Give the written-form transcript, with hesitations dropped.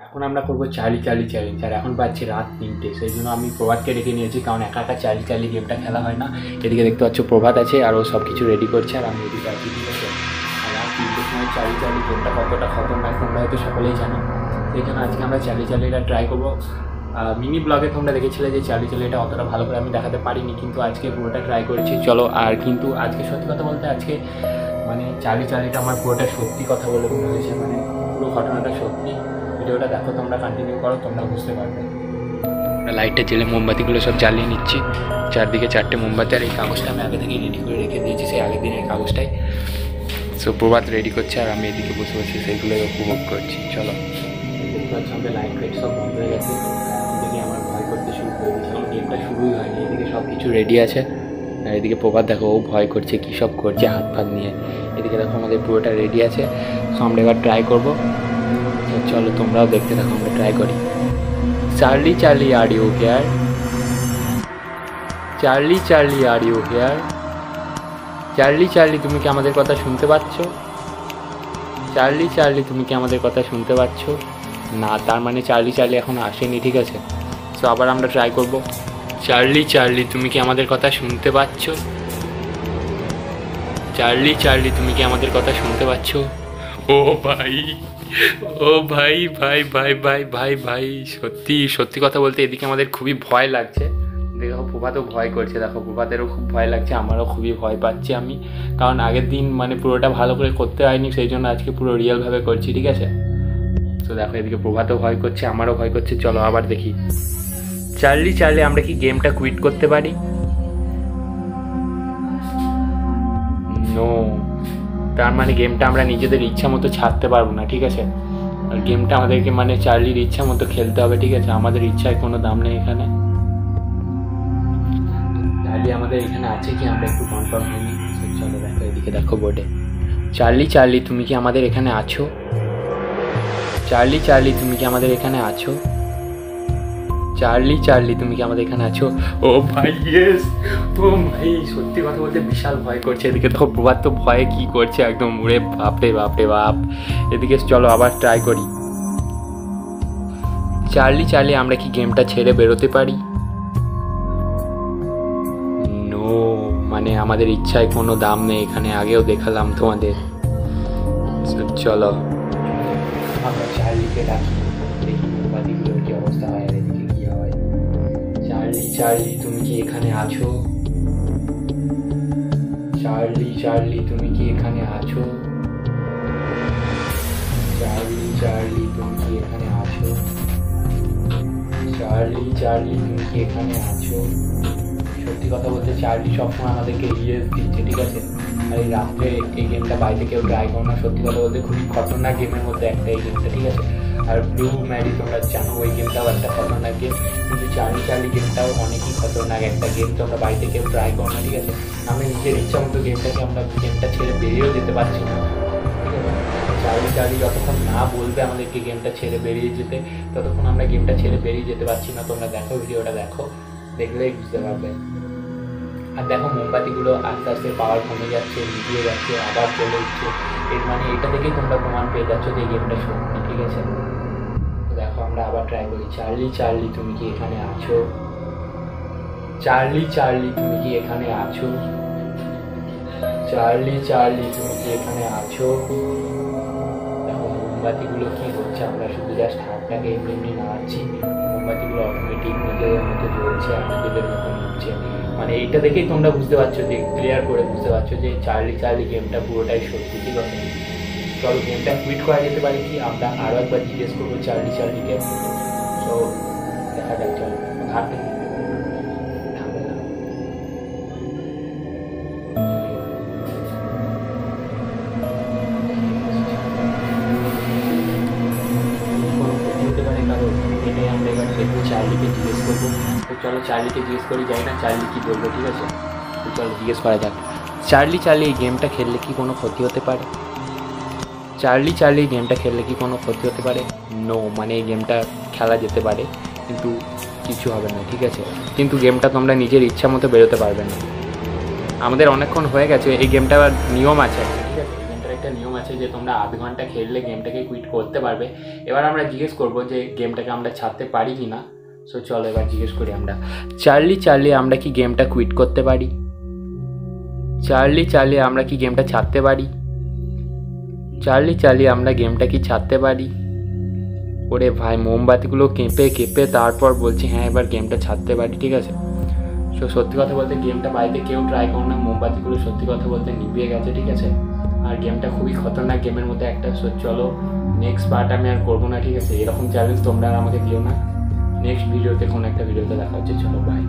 এখন আমরা করবো চার্লি চার্লি চ্যালেঞ্জ। আর এখন বাজছে রাত 3টে, সেই জন্য আমি প্রভাতকে ডেকে নিয়েছি, কারণ একা একা চার্লি চার্লি গেমটা খেলা হয় না। এদিকে দেখতে পাচ্ছ প্রভাত আছে আর ও সব কিছু রেডি করছে, আর আমি এদিকে আছি, ঠিক আছে। আর রাত 3টের সময় চার্লি চার্লি গেমটা কতটা খতরনাক তোমরা হয়তো সকলেই জানো। সেই জন্য আজকে আমরা চার্লি চার্লিটা ট্রাই করবো। মিনি ব্লগে তোমরা দেখেছিলে যে চার্লি চার্লিটা অতটা ভালো করে আমি দেখাতে পারিনি, কিন্তু আজকে পুরোটা ট্রাই করেছি। চলো, আর কিন্তু আজকে সত্যি কথা বলতে আজকে মানে চার্লি চার্লিটা আমার পুরোটা সত্যি কথা বলে মনে হয়েছে, মানে পুরো ঘটনাটা সত্যি। ভিডিওটা দেখো, তোমরা কন্টিনিউ করো, তোমরা বুঝতে পারবে। লাইটটা জ্বেলে মোমবাতিগুলো সব জ্বালিয়ে নিচ্ছি, চারদিকে 4টে মোমবাতি। আর এই কাগজটা আমি আগে থেকে রেডি করে রেখে দিয়েছি, সেই আগের দিনের কাগজটাই। সো প্রভাত রেডি করছে আর আমি এদিকে বসে বসে সেইগুলোই উপভোগ করছি। চলো, আমাদের লাইট ফাইট সব বন্ধ হয়ে গেছে, এদিকে আমার ভয় করতে শুরু করে দিয়েছে, কারণ গেমটা শুরুই হয়নি। এদিকে সব কিছু রেডি আছে, আর এদিকে প্রভাত দেখো ও ভয় করছে, কী সব করছে হাত ফাত নিয়ে। এদিকে দেখো আমাদের পুরোটা রেডি আছে, সো আমরা এবার ট্রাই করবো। চলো তোমরাও দেখতে থাকো, আমরা ট্রাই করি। Charlie Charlie are you here? Charlie Charlie are you here? Charlie Charlie তুমি কি আমাদের কথা শুনতে পাচ্ছ? চার্লি চার্লি তুমি কি আমাদের কথা শুনতে পাচ্ছ? না, তার মানে চার্লি চার্লি এখন আসেনি, ঠিক আছে। সো আবার আমরা ট্রাই করব। চার্লি চার্লি তুমি কি আমাদের কথা শুনতে পাচ্ছ? চার্লি চার্লি তুমি কি আমাদের কথা শুনতে পাচ্ছ? ও ভাই, ও ভাই ভাই ভাই ভাই ভাই ভাই, সত্যি সত্যি কথা বলতে এদিকে আমাদের খুবই ভয় লাগছে। দেখো প্রভাতও ভয় করছে, দেখো প্রভাতেরও খুব ভয় লাগছে, আমারও খুবই ভয় পাচ্ছি আমি, কারণ আগের দিন মানে পুরোটা ভালো করে করতে হয়নি, সেই জন্য আজকে পুরো রিয়েলভাবে করছি, ঠিক আছে। তো দেখো এদিকে প্রভাতও ভয় করছে, আমারও ভয় করছে। চলো আবার দেখি। চার্লি চার্লি আমরা কি গেমটা কুইট করতে পারি? নো, তার মানে গেমটা আমরা নিজেদের ইচ্ছা মতো ছাড়তে পারবো না, ঠিক আছে। আর গেমটা আমাদেরকে মানে চার্লির ইচ্ছা মতো খেলতে হবে, ঠিক আছে। আমাদের ইচ্ছায় কোনো দাম নেই এখানে। চার্লি আমাদের এখানে আছে কি আমরা একটু কনফার্ম হয়নি। চলো দেখো এদিকে দেখো বোর্ডে, চার্লি চার্লি তুমি কি আমাদের এখানে আছো? চার্লি চার্লি তুমি কি আমাদের এখানে আছো? চার্লি চার্লি তুমি কি আমাদের এখানে আছো? ও ভাই ইয়েস, ও ভাই সত্যি কথা বলতে বিশাল ভয় করছে। এদিকে দেখো প্রভাত তো ভয়ে কি করছে একদম, উড়ে বাপরে বাপরে বাপ। এদিকে চলো আবার ট্রাই করি। চার্লি চার্লি আমরা কি গেমটা ছেড়ে বেরোতে পারি? নো, মানে আমাদের ইচ্ছায় কোনো দাম নেই এখানে, আগেও দেখালাম তোমাদের। চলো আমরা চার্লিকে ডাকি, দেখি মোমবাতিগুলোর কি অবস্থা হয়, আর এদিকে কি হয়। চার্লি চার্লি তুমি কি এখানে আছো? চার্লি চার্লি তুমি কি এখানে আছো? চার্লি চার্লি তুমি কি এখানে আছো? চার্লি চার্লি তুমি কি এখানে আছো? সত্যি কথা বলতে চার্লি সবসময় আমাদেরকে ইয়েস দিচ্ছে, ঠিক আছে। আর এই রাত্রে এই গেমটা বাইরে কেউ ট্রাই করো না, সত্যি কথা বলতে খুবই খতরনাক গেমের মধ্যে একটা এই গেমটা, ঠিক আছে। আর ব্লু ম্যারি তোমরা জানো ওই গেমটাও একটা খতরনাক গেম, কিন্তু চার্লি চার্লি গেমটাও অনেকই খতরনাক একটা গেম, তোমরা বাড়িতে কেউ ট্রাই করো না, ঠিক আছে। আমি নিজের ইচ্ছা মতো গেমটা ছেড়ে বেরিয়েও যেতে পারছি না, ঠিক আছে। চার্লি চার্লি যতক্ষণ না বলবে আমাদেরকে গেমটা ছেড়ে বেরিয়ে যেতে, ততক্ষণ আমরা গেমটা ছেড়ে বেরিয়ে যেতে পারছি না। তোমরা দেখো, ভিডিওটা দেখো, দেখলেই বুঝতে পারবে। আর দেখো মোমবাতিগুলো আস্তে আস্তে পাওয়ার কমে যাচ্ছে, নিভিয়ে যাচ্ছে, আবার চলে উঠছে। এর মানে এটা থেকেই তোমরা প্রমাণ পেয়ে যাচ্ছ যে গেমটা সত্যি, ঠিক আছে। দেখো আমরা আবার ট্রাই করি। চার্লি চার্লি তুমি কি এখানে আছো? চার্লি চার্লি তুমি কি এখানে আছো? চার্লি চার্লি তুমি কি এখানে আছো? দেখো মোমবাতিগুলো কি হচ্ছে, আমরা শুধু জাস্ট হাতটাকে এমনি এমনি নাড়াচ্ছি, মোমবাতিগুলো অটোমেটিক নিজেদের মতো জ্বলছে আর নিজেদের মতো উঠছে। মানে এইটা দেখেই তোমরা বুঝতে পারছো, যে ক্লিয়ার করে বুঝতে পারছো যে চার্লি চার্লি গেমটা পুরোটাই সত্যি, ঠিক আছে। চলো গেমটা কুইট করা যেতে পারে কি, আমরা আরও একবার জিজ্ঞেস করবো চার্লি চার্লিকে। তো দেখা যাক, চলো হাতে চার্লিকে জিজ্ঞেস করবো। তো চলো চার্লিকে জিজ্ঞেস করি, যাই না চার্লি কি বলবো, ঠিক আছে। তো চলো জিজ্ঞেস করা যাক। চার্লি চার্লি এই গেমটা খেললে কি কোনো ক্ষতি হতে পারে? চার্লি চার্লি এই গেমটা খেললে কি কোনো ক্ষতি হতে পারে? নো, মানে এই গেমটা খেলা যেতে পারে কিন্তু কিছু হবে না, ঠিক আছে। কিন্তু গেমটা তোমরা নিজের ইচ্ছা মতো বেরোতে পারবে না। আমাদের অনেকক্ষণ হয়ে গেছে, এই গেমটার নিয়ম আছে, ঠিক আছে। গেমটার একটা নিয়ম আছে যে তোমরা আধ ঘন্টা খেললে গেমটাকে কুইট করতে পারবে। এবার আমরা জিজ্ঞেস করবো যে গেমটাকে আমরা ছাড়তে পারি কি না। সো চলো এবার জিজ্ঞেস করি আমরা, চার্লি আমরা কি গেমটা কুইট করতে পারি? চার্লি আমরা কি গেমটা ছাড়তে পারি? চার্লি আমরা গেমটা কি ছাড়তে পারি? ওরে ভাই, মোমবাতিগুলো কেঁপে তারপর বলছি হ্যাঁ এবার গেমটা ছাড়তে পারি, ঠিক আছে। সো সত্যি কথা বলতে গেমটা বাড়িতে কেউ ট্রাই করো না, মোমবাতিগুলো সত্যি কথা বলতে নিভিয়ে গেছে, ঠিক আছে। আর গেমটা খুবই খতরনাক গেমের মধ্যে একটা। সো চলো নেক্সট পার্ট আমি আর করবো না, ঠিক আছে। এরকম চ্যালেঞ্জ তোমরা আর আমাকে দিও না। নেক্সট ভিডিওতে কোনো একটা ভিডিওতে দেখা হচ্ছে, চলো বাই।